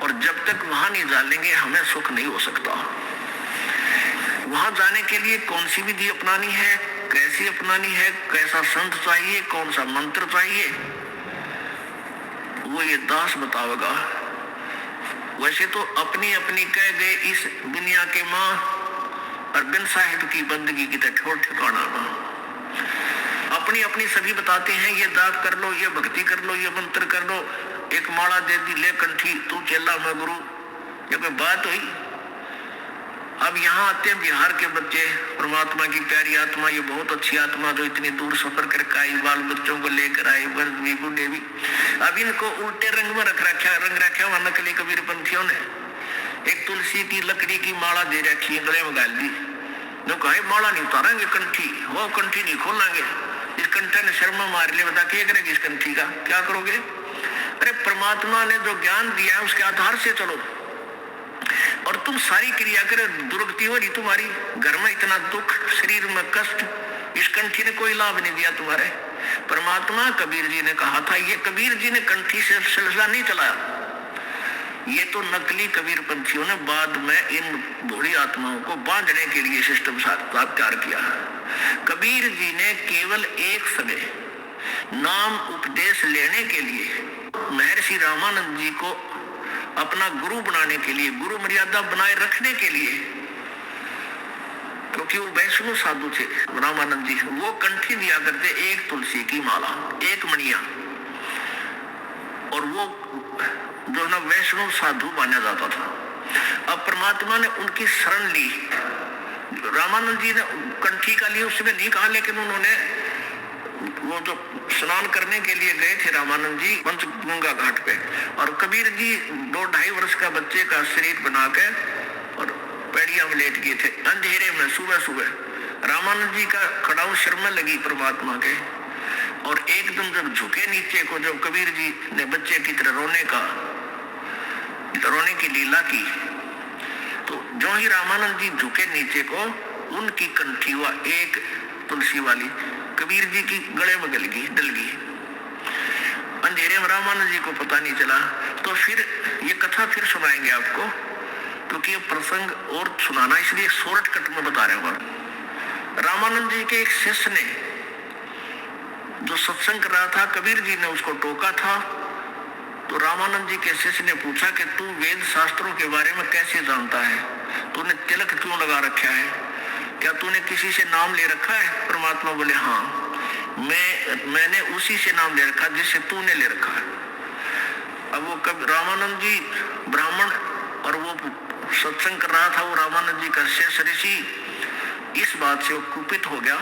और जब तक वहां नहीं डालेंगे हमें सुख नहीं हो सकता। वहां जाने के लिए कौन सी विधि अपनानी है, कैसी अपनानी है, कैसा संत चाहिए, कौन सा मंत्र चाहिए, वो ये दास बतावेगा। वैसे तो अपनी अपनी कह गए इस दुनिया के माँ और बिन साहिब की बंदगी की ठोर ठिकाना ना। अपनी अपनी सभी बताते हैं, ये दात कर लो, ये भक्ति कर लो, ये मंत्र कर लो, एक माला दे दी, ले कंठी, तू चेला मैं गुरु, ये कोई बात हुई? अब यहाँ आते हैं बिहार के बच्चे, परमात्मा की प्यारी आत्मा, ये बहुत अच्छी आत्मा जो इतनी दूर सफर करके आई, बाल बच्चों को लेकर आई, वर्द भी बूढ़े भी। अब इनको उल्टे रंग में रंग रखा वहां नकली कबीर पंथियों ने। एक तुलसी की लकड़ी की माला दे रखी है, गले में गाल दी, जो कहे माला नहीं उतारेंगे, कंठी वो कंठी नहीं खोलेंगे, इस कंठे ने शर्मा मार लिया, बता क्या करेगी इस कंठी का, क्या करोगे? अरे परमात्मा ने जो ज्ञान दिया है उसके आधार से चलो, और तुम सारी क्रिया करे, दुर्गति हो रही तुम्हारी, घर में इतना दुख, शरीर में कष्ट, इस कंठी ने कोई लाभ नहीं दिया तुम्हारे। परमात्मा कबीर जी ने कहा था, ये कबीर जी ने कंठी से सिलसिला नहीं चलाया, ये तो नकली कबीर पंथियों ने बाद में इन बूढ़ी आत्माओं को बांधने के लिए सिस्टम तैयार किया। कबीर जी ने केवल एक समय नाम उपदेश लेने के लिए महर्षि रामानंद जी को अपना गुरु बनाने के लिए, गुरु मर्यादा बनाए रखने के लिए, क्योंकि वो वैष्णव साधु थे रामानंद जी, वो कंठी दिया करते एक तुलसी की माला, एक मणिया, और वो जो ना वैष्णव साधु माना जाता था। अब परमात्मा ने उनकी शरण ली, रामानंद जी ने कंठी का लिए उसमें नहीं कहा, लेकिन उन्होंने वो जो स्नान करने के लिए गए थे रामानंद जी पंचगंगा घाट पे, और कबीर जी 2-2.5 वर्ष का बच्चे का शरीर बना के और पैड़िया में लेट गए थे अंधेरे में। सुबह सुबह रामानंद जी का खड़ाऊ सिर में लगी परमात्मा के, और एकदम जब झुके नीचे को, जब कबीर जी ने बच्चे की तरह रोने की लीला की, तो जो ही रामानंद जी झुके नीचे को, उनकी कंठी हुआ एक तुलसी वाली कबीर जी की गले में डल गई। अंधेरे में रामानंद जी को पता नहीं चला। तो फिर ये कथा फिर सुनाएंगे आपको, क्योंकि ये प्रसंग और सुनाना इसलिए शॉर्टकट में बता रहे हैं। रामानंद जी के एक शिष्य ने जो सत्संग कर रहा था, कबीर जी ने उसको टोका था, तो रामानंद जी के शिष्य ने पूछा कि तू वेद शास्त्रों के बारे में कैसे जानता है, तूने तिलक क्यों लगा रखा है, क्या तूने किसी से नाम ले रखा है? परमात्मा बोले हाँ, मैंने उसी से नाम ले रखा जिससे तूने ले रखा है। अब वो कब रामानंद जी ब्राह्मण और वो सत्संग कर रहा था, वो रामानंद जी का शिष्य ऋषि, इस बात से वो कुपित हो गया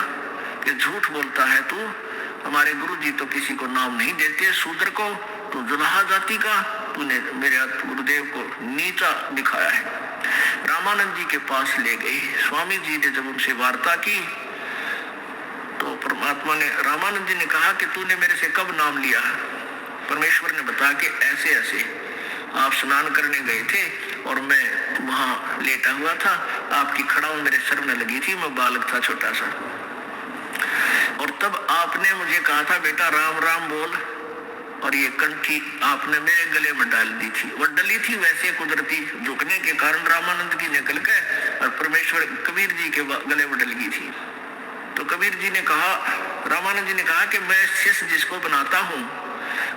कि झूठ बोलता है तू, हमारे गुरु जी तो किसी को नाम नहीं देते, शूद्र को, तो जुलाहा जाति का, तूने मेरे गुरुदेव को नीचा दिखाया है। रामानंद जी के पास ले गई। स्वामी जी ने जब उनसे वार्ता की तो परमात्मा ने, रामानंद जी ने कहा कि तूने मेरे से कब नाम लिया? परमेश्वर ने बताया कि ऐसे ऐसे आप स्नान करने गए थे और मैं वहां लेटा हुआ था, आपकी खड़ाऊ मेरे सर में लगी थी, मैं बालक था छोटा सा, और तब आपने मुझे कहा था बेटा राम राम बोल, और ये कंठी आपने मेरे गले में डाल दी थी। वो डली थी वैसे कुदरती झुकने के कारण रामानंद की निकल के और परमेश्वर कबीर जी के गले में डल गई थी। तो कबीर जी ने कहा, रामानंद जी ने कहा कि मैं शिष्य जिसको बनाता हूँ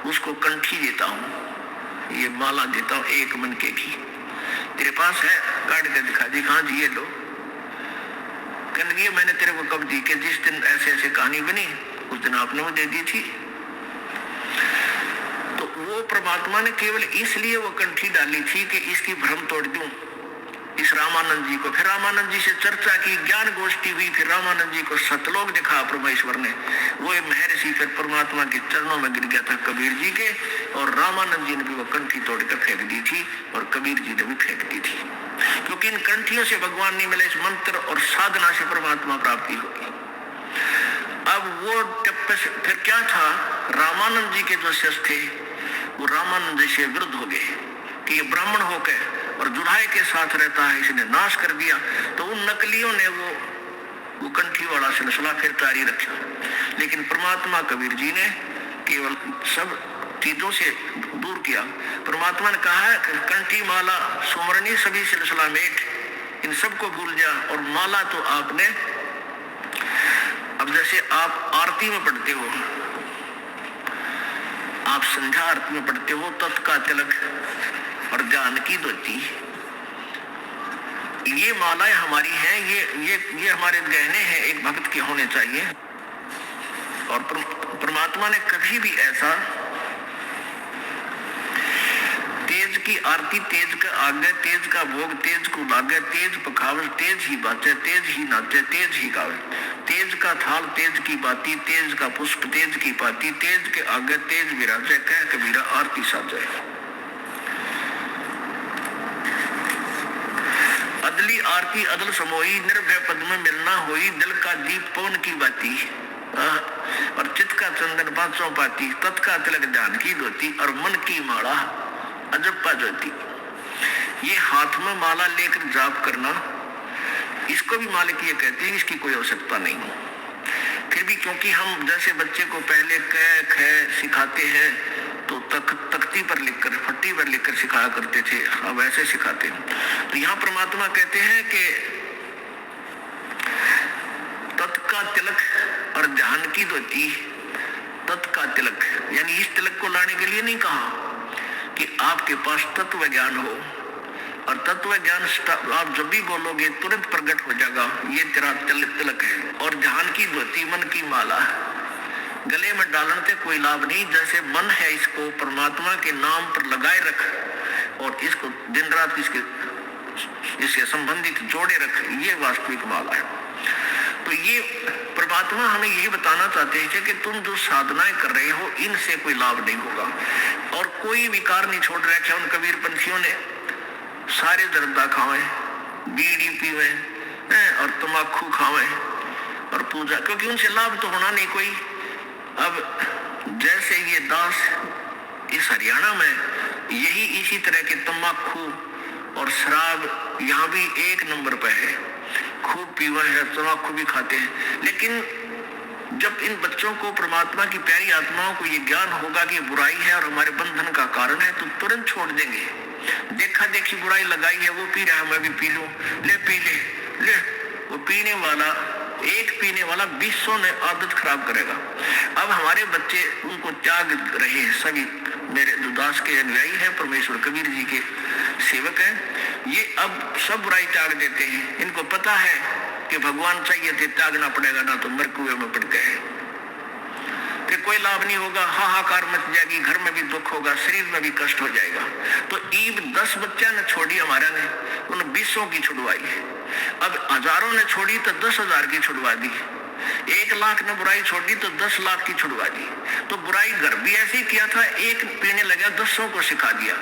उसको कंठी देता हूँ, ये माला देता हूँ एक मनके की, तेरे पास है? काट के दिखा दी। हाँ जी ये लो। कहने लगी मैंने तेरे को कब दी? कि जिस दिन ऐसे ऐसे कहानी बनी उस दिन आपने वो दे दी थी। तो वो परमात्मा ने केवल इसलिए वो कंठी डाली थी कि इसकी भ्रम तोड़ दूं इस रामानंद जी को। फिर रामानंद जी से चर्चा की, ज्ञान गोष्ठी हुई, फिर रामानंद जी को सतलोक दिखा परमेश्वर ने। वो महर्षि फिर परमात्मा के चरणों में गिर गया था कबीर जी के, और रामानंद जी ने भी वो कंठी तोड़कर फेंक दी थी और कबीर जी ने भी फेंक दी थी, क्योंकि इन कंठियों से भगवान नहीं मिले, इस मंत्र और साधना से परमात्मा प्राप्ति होगी। अब वो फिर क्या था, रामानंद जी के जो शिष्य थे वो रामानंद जी से विरुद्ध हो गए कि ये ब्राह्मण होकर और जुल्हाए के साथ रहता है, इसने नाश कर दिया। तो उन नकलियों ने वो कंठी वाला सिलसिला फिर जारी रखा, लेकिन परमात्मा कबीर जी ने केवल सब चीजों से दूर किया। परमात्मा ने कहा है कि कंठी माला सुमरनी सभी सिलसिला मेट, इन सबको भूल जा। और माला तो आपने, अब जैसे आप आरती में पढ़ते हो, आप संध्या आरती में पढ़ते हो, तत् का तिलक और जानकी धोती, ये मालाएं हमारी हैं, ये हमारे गहने हैं, एक भक्त के होने चाहिए। और परमात्मा ने कभी भी ऐसा तेज की आरती तेज का आगे, तेज का भोग तेज को लागे, तेज पखावे तेज ही बाचे, तेज ही नाचे तेज ही गावे, तेज का थाल तेज की बाती, तेज का पुष्प तेज की पाती, तेज के आगे तेज विराजे, कह कबीरा आरती साजे। अदली आरती अदल समोई, निर्भय पद में मिलना होई, दिल का दीप पवन की बाती, और चित्त का चंदन पांचों पाती, तत् का तिलक जानकी धोती, और मन की माला अजप्पा ज्योति। ये हाथ में माला लेकर जाप करना, इसको भी मालिक ये कहते हैं, इसकी कोई आवश्यकता नहीं। फिर भी क्योंकि हम जैसे बच्चे को पहले क ख सिखाते हैं तो तख्ती पर लिखकर, फट्टी पर लिखकर सिखाया करते थे, अब ऐसे सिखाते हैं। तो यहाँ परमात्मा कहते हैं कि तत् का तिलक और जानकी धोती, तत् का तिलक यानी इस तिलक को लाने के लिए नहीं कहा कि आपके पास तत्व ज्ञान हो, और तत्व ज्ञान आप जब भी बोलोगे तुरंत प्रकट हो जाएगा, ये तेरा तिलक है। और जानकी धोती मन की माला, गले में डालने से कोई लाभ नहीं, जैसे मन है इसको परमात्मा के नाम पर लगाए रख, और इसको दिन रात इससे संबंधित जोड़े रख, ये वास्तविक माला है। तो ये परमात्मा हमें यही बताना चाहते हैं कि तुम जो साधनाएं कर रहे हो इनसे कोई लाभ नहीं होगा। और कोई विकार नहीं छोड़ रखा उन कबीर पंथियों ने, सारे दर्दा खावे, बीड़ी पीवे और तम्बाकू खावे और पूजा, क्योंकि उनसे लाभ तो होना नहीं कोई। अब जैसे ये दास इस हरियाणा में यही इसी तरह के तम्बाकू और शराब यहाँ भी एक नंबर पे है, खूब पीवा है, तम्बाकू भी खाते हैं। लेकिन जब इन बच्चों को परमात्मा की प्यारी आत्माओं को ये ज्ञान होगा कि बुराई है और हमारे बंधन का कारण है, तो तुरंत छोड़ देंगे। देखा देखी बुराई लगाई है, वो पी रहा है मैं भी पी लूं, ले पी ले। वो पीने वाला, एक पीने वाला 200 ने आदत खराब करेगा। अब हमारे बच्चे उनको त्याग रहे हैं, सभी मेरे जो दास के अनुयायी हैं, परमेश्वर कबीर जी के सेवक हैं, ये अब सब बुराई त्याग देते हैं। इनको पता है कि भगवान चाहिए थे, त्यागना पड़ेगा, ना तो मर कुएं में पड़ गए, फिर कोई लाभ नहीं होगा, हाहाकार मच जाएगी, घर में भी दुख होगा, शरीर में भी कष्ट हो जाएगा। तो ईब 10 बच्चा ने छोड़ी हमारा ने, उन 200 की छुड़वाई। अब हजारों ने छोड़ी तो 10,000 की छुड़वा दी, 1 लाख ने बुराई छोड़ी तो 10 लाख की छुड़वा दी। तो बुराई घर भी ऐसे ही किया था, एक पीने लगा 10 को सिखा दिया,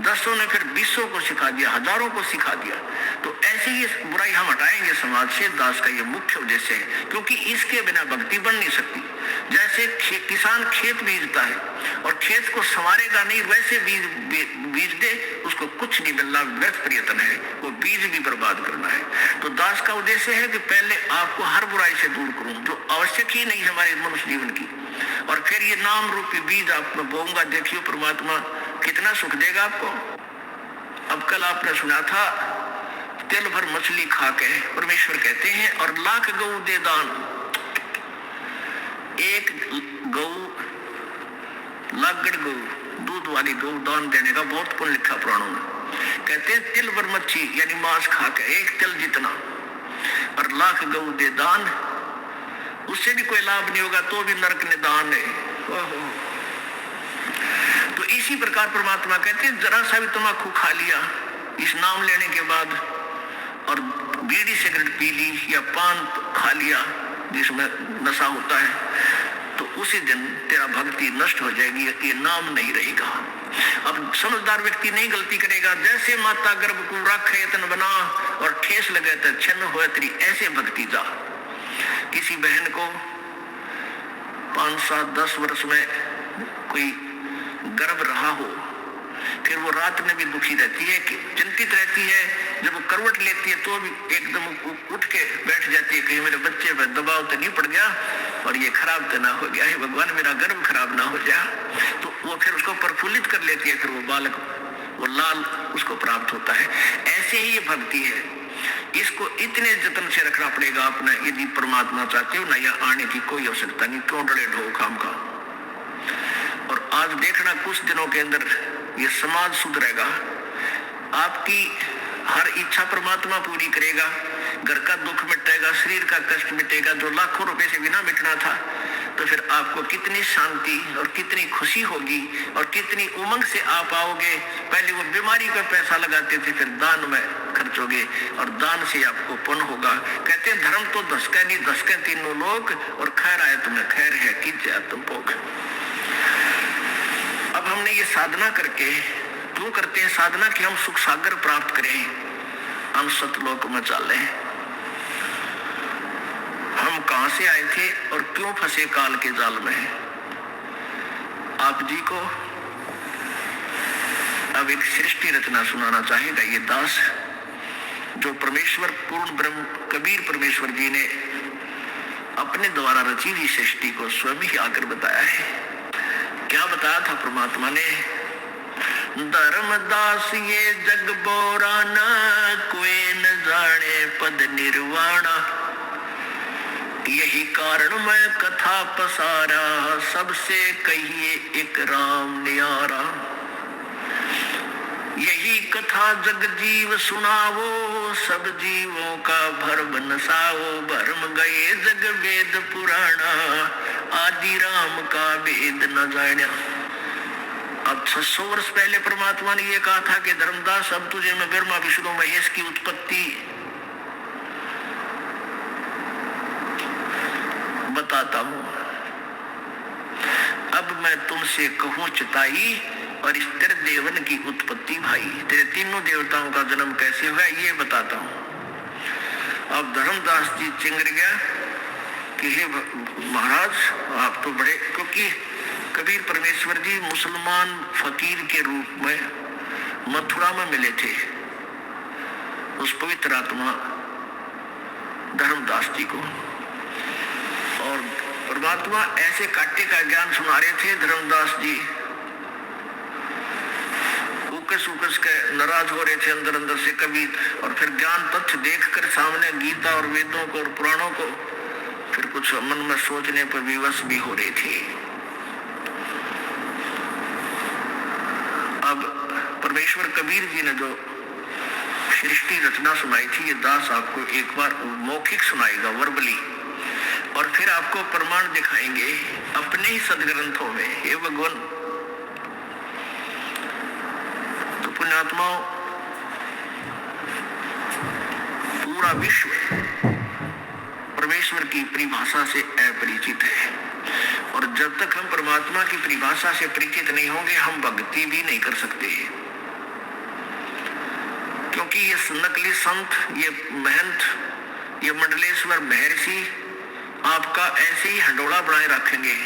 10 ने फिर 200 को सिखा दिया, हजारों को सिखा दिया। तो ऐसे ही बुराई हम हटाएंगे समाज से, दास का ये मुख्य उद्देश्य है, क्योंकि इसके बिना भक्ति बन नहीं सकती। जैसे किसान खेत बीजता है और खेत को संवारेगा नहीं, वैसे बीज दे उसको कुछ नहीं मिलना, व्यर्थ प्रयत्न है, वो बीज भी बर्बाद करना है। तो दास का उद्देश्य है कि पहले आपको हर बुराई से दूर करूं जो आवश्यक ही नहीं हमारे मनुष्य जीवन की, और फिर ये नाम रूपी बीज आप में बोऊंगा। देखियो परमात्मा कितना सुख देगा आपको। अब कल आपने सुना था, तिल भर मछली खा के परमेश्वर कहते हैं और लाख गऊ दे दान। एक गऊ, लागड़ गऊ, दूध वाली गऊ दान देने का बहुत पुण्य लिखा पुराणों में। कहते हैं तिल भर मच्छी यानी मांस खा के, एक तिल जितना, और लाख गऊ दे दान, उससे भी कोई लाभ नहीं होगा, तो भी नरक निदान है। तो इसी प्रकार परमात्मा कहते हैं जरा सा भी तम्बाकू खा लिया इस नाम लेने के बाद, और बीड़ी सिगरेट पी ली या पान खा लिया जिसमें नशा होता है, तो उसी दिन तेरा भक्ति नष्ट हो जाएगी, ये नाम नहीं रहेगा। अब समझदार व्यक्ति नहीं गलती करेगा, जैसे माता गर्भ को रख यतन बना और ठेस लगे तो छिन्न हो तेरी, ऐसे भक्ति जा। किसी बहन को 5, 7, 10 वर्ष में कोई गर्भ रहा हो, फिर वो रात में भी दुखी रहती है, कि चिंतित रहती है, जब वो करवट लेती है तो भी एकदम उठ के बैठ जाती है, कहीं मेरे बच्चे पर दबाव तो नहीं पड़ गया, और ये खराब तो ना हो गया है भगवान, मेरा गर्भ खराब ना हो जाए। तो वो फिर उसको प्रफुल्लित कर लेती है, फिर वो बालक, वो लाल उसको प्राप्त होता है। ऐसे ही ये भक्ति है, इसको इतने जतन से रखना पड़ेगा अपना, यदि परमात्मा चाहते हो ना, यहाँ आने की कोई आवश्यकता नहीं, क्यों डरे ढो खाम का। और आज देखना कुछ दिनों के अंदर ये समाज सुधरेगा, आपकी हर इच्छा परमात्मा पूरी करेगा, घर का दुख मिटेगा, शरीर का कष्ट मिटेगा, जो लाखों रुपए से बिना मिटना था। तो फिर आपको कितनी शांति और कितनी खुशी होगी और कितनी उमंग से आप आओगे। पहले वो बीमारी का पैसा लगाते थे, फिर दान में खर्चोगे और दान से आपको पुण्य होगा। कहते हैं धर्म तो धसका नहीं, धसके तीनों लोग, और खैर आए तुम्हें खैर है, कीजिए तुम भोग। अब हमने ये साधना करके, क्यों करते हैं साधना, कि हम सुख सागर प्राप्त करें, हम सतलोक में चले। हम कहां से आए थे और क्यों फंसे काल के जाल में। आप जी को अब एक सृष्टि रचना सुनाना चाहेगा ये दास, जो परमेश्वर पूर्ण ब्रह्म कबीर परमेश्वर जी ने अपने द्वारा रची हुई सृष्टि को स्वयं ही आकर बताया है। क्या बताया था परमात्मा ने, धर्मदास ये जग बोरा न कोई न जाने पद निर्वाणा, यही कारण मैं कथा पसारा, सबसे कहिए एक राम न्यारा। यही कथा जग जीव सुनावो, सब जीवों का भरम नसाओ, भरम गए जग वेद पुराणा, आदि राम का वेद न जाना। अब 600 वर्ष पहले परमात्मा ने यह कहा था कि धर्मदास अब तुझे मैं ब्रह्मा विष्णु महेश की उत्पत्ति बताता हूं। अब मैं तुमसे कहूं चिताई, और इस तेरे देवन की उत्पत्ति भाई, तेरे तीनों देवताओं का जन्म कैसे हुआ ये बताता हूं। अब धर्मदास जी चिंगर गया कि हे महाराज आप तो बड़े, क्योंकि कबीर परमेश्वर जी मुसलमान फकीर के रूप में मथुरा में मिले थे उस पवित्र आत्मा धर्मदास जी को, और परमात्मा ऐसे काटे का ज्ञान सुना रहे थे। धर्मदास जी उकस उकस के नाराज हो रहे थे अंदर अंदर से कभी, और फिर ज्ञान तथ्य देखकर सामने गीता और वेदों को और पुराणों को फिर कुछ मन में सोचने पर विवश भी हो रहे थे। अब परमेश्वर कबीर जी ने जो सृष्टि रचना सुनाई थी, ये दास आपको एक बार मौखिक सुनाएगा वर्बली, और फिर आपको प्रमाण दिखाएंगे अपने ही सदग्रंथों में। हे भगवान, तो पुण्यात्माओं, पूरा विश्व परमेश्वर की परिभाषा से अपरिचित है, और जब तक हम परमात्मा की परिभाषा से परिचित नहीं होंगे हम भक्ति भी नहीं कर सकते, क्योंकि ये नकली संत, ये महंत, ये मंडलेश्वर महर्षि आपका ऐसे ही हंडोला बनाए रखेंगे,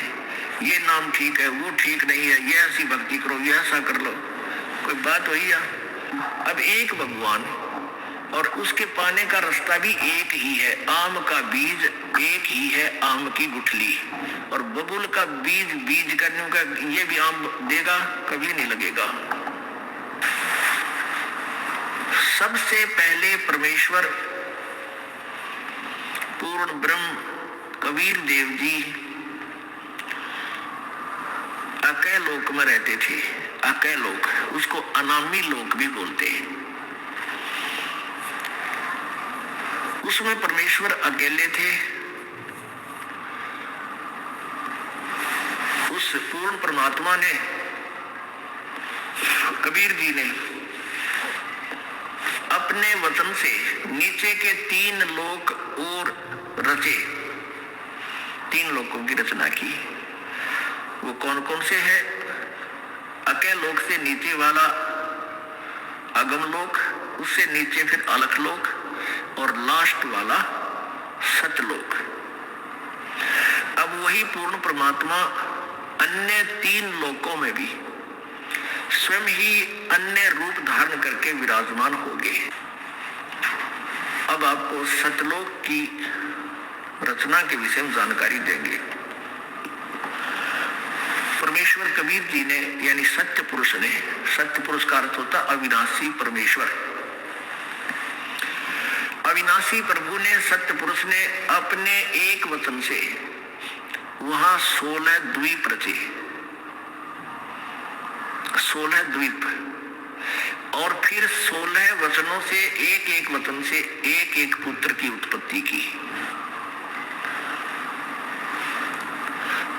ये नाम ठीक है, वो ठीक नहीं है, ये ऐसी भक्ति करो, ये ऐसा कर लो। कोई बात हुई या? अब एक भगवान, और उसके पाने का रास्ता भी एक ही है। आम का बीज एक ही है, आम की गुठली, और बबूल का बीज बीज करने का, ये भी आम देगा, कभी नहीं लगेगा। सबसे पहले परमेश्वर पूर्ण ब्रह्म कबीर देव जी अकय लोक में रहते थे। अकय लोक, उसको अनामी लोक भी बोलते हैं। उसमें परमेश्वर अकेले थे। उस पूर्ण परमात्मा ने, कबीर जी ने अपने वचन से नीचे के 3 लोक और रचे, 3 लोकों की रचना की। वो कौन कौन से है? अकय लोक से नीचे वाला अगम लोक, उससे नीचे फिर अलख लोक, और लास्ट वाला सतलोक। अब वही पूर्ण परमात्मा अन्य 3 लोकों में भी स्वयं ही अन्य रूप धारण करके विराजमान हो गए। अब आपको सतलोक की रचना के विषय में जानकारी देंगे। परमेश्वर कबीर जी ने यानी सत्य पुरुष ने, सत्य पुरुष का अर्थ होता अविनाशी परमेश्वर, अविनाशी प्रभु ने, सत्य पुरुष ने अपने एक वचन से वहां 16 द्वीप रचे, 16 द्वीप, और फिर 16 वचनों से एक एक वचन से एक एक पुत्र की उत्पत्ति की।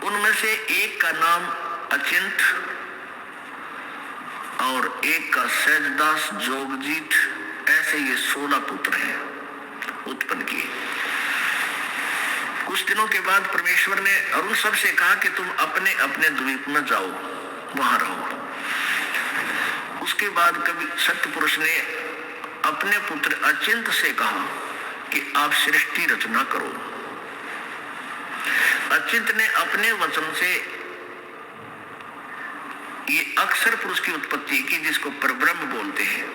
उनमें से एक का नाम अचिंत और एक का सहजदास, जोगजीत, ऐसे ये 16 पुत्र हैं उत्पन्न किए। कुछ दिनों के बाद परमेश्वर ने अरुण सब से कहा कि तुम अपने अपने द्वीप में जाओ, वहां रहो। उसके बाद कभी सत्य पुरुष ने अपने पुत्र अचिंत से कहा कि आप सृष्टि रचना करो। अचिंत ने अपने वचन से ये अक्षर पुरुष की उत्पत्ति की, जिसको परब्रह्म बोलते हैं।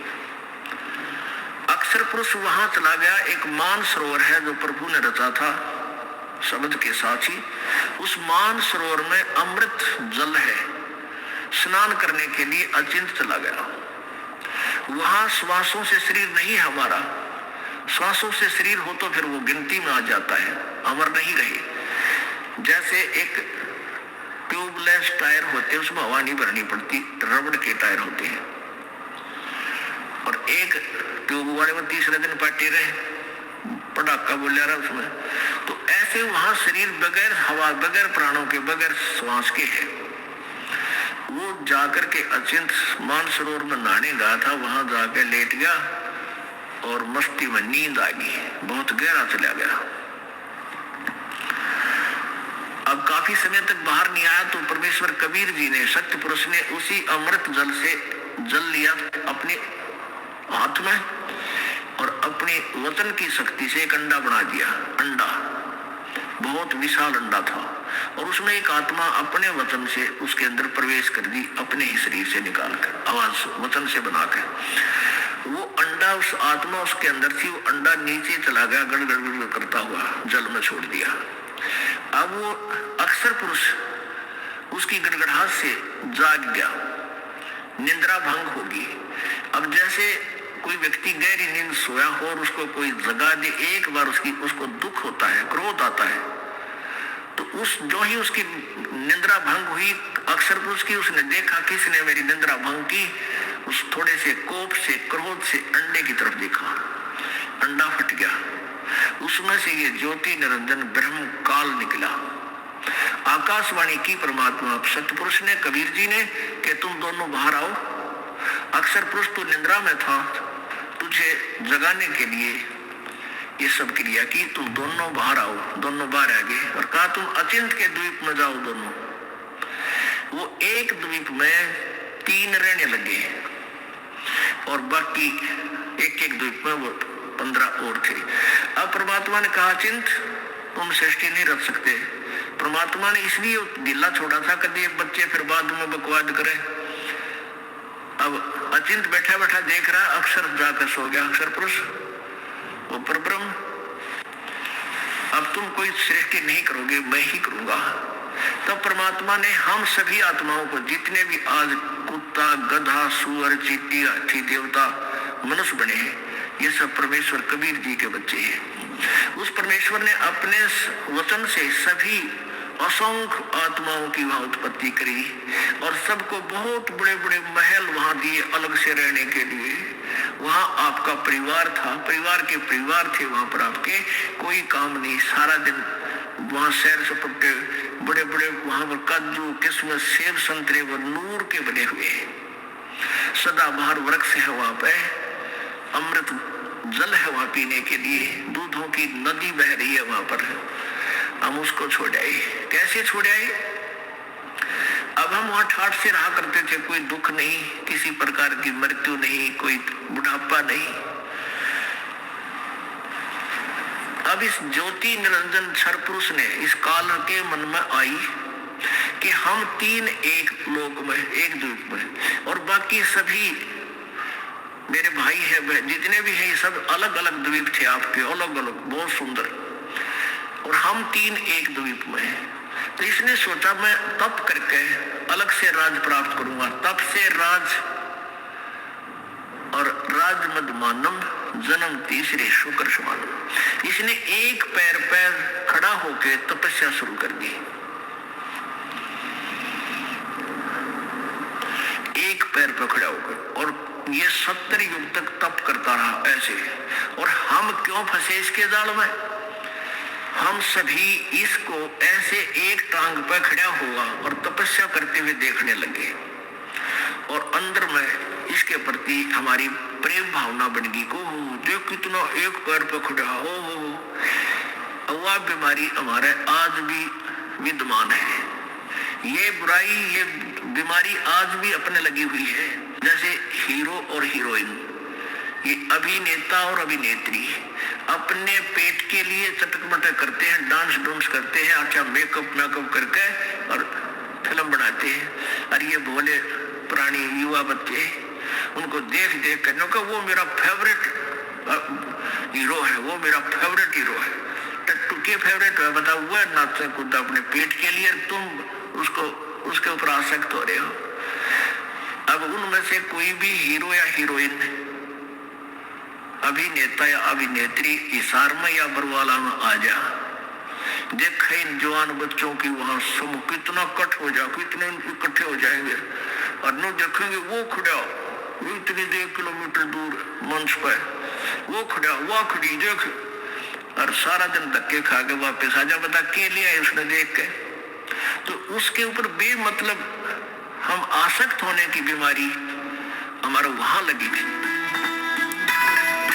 अक्षर पुरुष वहां चला गया, एक मान सरोवर है जो प्रभु ने रचा था शब्द के साथ ही। उस मान सरोवर में अमृत जल है, स्नान करने के लिए अचिंत चला गया। वहां श्वासों से शरीर नहीं है हमारा, श्वासों से शरीर हो तो फिर वो गिनती में आ जाता है, अमर नहीं रहे। जैसे एक ट्यूबलेस टायर होते हैं, उसमें हवा नहीं भरनी पड़ती, रबड़ के टायर होते हैं, और एक ट्यूब वाले में तीसरे दिन पार्टी रहे, पटाखा बोलिया रहा उसमें। तो ऐसे वहां शरीर बगैर हवा, बगैर प्राणों के, बगैर श्वास के है। वो जाकर के अचिंत मानसरोवर में नहाने गया था, वहां जाकर लेट गया और मस्ती में नींद आ गई, बहुत गहरा चला गया। अब काफी समय तक बाहर नहीं आया तो परमेश्वर कबीर जी ने, सत्य पुरुष ने, उसी अमृत जल से जल लिया अपने हाथ में और अपने वचन की शक्ति से एक अंडा बना दिया। अंडा बहुत विशाल अंडा था और उसमें एक आत्मा अपने वचन से उसके अंदर प्रवेश कर दी, अपने ही शरीर से निकालकर, आवाज वचन से बनाकर। वो अंडा, उस आत्मा उसके अंदर थी, वो अंडा नीचे चला गया, गड़गड़ करता हुआ जल में छोड़ दिया। अब वो अक्षर पुरुष उसकी गड़गड़ाहट से जाग गया, निंद्रा भंग होगी। अब जैसे कोई व्यक्ति गहरी नींद सोया हो और उसको कोई जगा दे, एक बार उसको दुख होता है, क्रोध आता है, तो जो ही उसकी निंद्रा भंग हुई अक्षर पुरुष की, उसने देखा किसने मेरी निंद्रा भंग की, उस थोड़े से कोप से, क्रोध से अंडे की तरफ देखा, अंडा फट गया, उसमें से ये ज्योति निरंजन ब्रह्म काल निकला। आकाशवाणी की परमात्मा सत्य पुरुष ने, कबीर जी ने, कि तुम दोनों बाहर आओ। अक्षर पुरुष तो निंद्रा में था, तुझे जगाने के लिए ये सब क्रिया की, तुम दोनों बाहर आओ। दोनों बाहर आ गए और कहा तुम अचिंत के द्वीप में जाओ दोनों। वो एक द्वीप में 3 रहने लगे और बाकी एक एक द्वीप में वो 15 और थे। अब परमात्मा ने कहा अचिंत तुम सृष्टि नहीं रख सकते। परमात्मा ने इसलिए ढीला छोड़ा था कभी बच्चे फिर बाद में बकवाद करे। अब अचिंत बैठा बैठा देख रहा, अक्षर जाकर सो गया, अक्षर पुरुष वो परब्रह्म। अब तुम कोई सृष्टि नहीं करोगे, मैं ही करूंगा। तब परमात्मा ने हम सभी आत्माओं को, जितने भी आज कुत्ता, गधा, सुअर, चींटी, हाथी, देवता, मनुष्य बने हैं, ये सब परमेश्वर कबीर जी के बच्चे हैं। उस परमेश्वर ने अपने वचन से सभी असंख्य आत्माओं की वहां उत्पत्ति करी और सबको बहुत बड़े बड़े महल वहां दिए अलग से रहने के लिए। वहां आपका परिवार था, परिवार के परिवार थे वहां पर आपके, कोई काम नहीं, सारा दिन वहां सैर सपाटे, बड़े बड़े वहां पर काजू, किस्मत, सेब, संतरे वो नूर के बने हुए हैं। सदाबहार वृक्ष है वहां पे, अमृत जल है वहां पीने के लिए, दूधों की नदी बह रही है वहां पर। हम उसको छोड़ आए। कैसे छोड़ आए? अब हम वहां ठाठ से रहा करते थे, कोई दुख नहीं, किसी प्रकार की मृत्यु नहीं, कोई बुढ़ापा नहीं। अब इस ज्योति निरंजन क्षर पुरुष ने इस काल के मन में आई कि हम 3 एक लोक में, एक द्वीप में, और बाकी सभी मेरे भाई है, जितने भी हैं, सब अलग अलग द्वीप थे आपके, अलग अलग, बहुत सुंदर। और हम तीन एक द्वीप में हैं। तो इसने सोचा मैं तप करके अलग से राज प्राप्त करूंगा। तप से राज और राज मदमानम जन्म तीसरे शुक्र समानम। इसने एक पैर पर खड़ा होकर तपस्या शुरू कर दी। एक पैर पर खड़ा होकर, और ये 70 युग तक तप करता रहा ऐसे। और हम क्यों फंसे इसके जाल में? हम सभी इसको ऐसे एक टांग पर खड़ा हुआ और तपस्या करते हुए देखने लगे, और अंदर में इसके प्रति हमारी प्रेम भावना बन गई। को देख कितना एक पैर पर खड़ा हो। वह बीमारी हमारे आज भी विद्यमान है। ये बुराई, ये बीमारी आज भी अपने लगी हुई है। जैसे हीरो और हीरोइन, ये अभिनेता और अभिनेत्री अपने पेट के लिए चटक मटक करते हैं, डांस डूंस करते हैं, अच्छा मेकअप करके और फिल्म बनाते हैं। और ये भोले पुरानी युवा बच्चे उनको देख देख कर वो मेरा फेवरेट हीरो है, वो मेरा फेवरेट हीरो है। टट्टू के फेवरेट है, बताओ वो नाचते कूदता अपने पेट के लिए, तुम उसके ऊपर आसक्त हो रहे हो। अब उनमें से कोई भी हीरो या हीरोइन, अभिनेता या अभिनेत्री हिसार में या बरवाला में आ जा, देखे इन जवान बच्चों की वहां समूह कितना कट हो जा, कितने इकट्ठे हो जाएंगे, और न देखेंगे वो खड़ा इतनी 1 किलोमीटर दूर मंच पर, वो खड़ा वह खड़ी देख, और सारा दिन धक्के खा के वापस आ जा। बता के लिया है उसने देख के? तो उसके ऊपर बेमतलब हम आसक्त होने की बीमारी हमारा वहां लगी थी।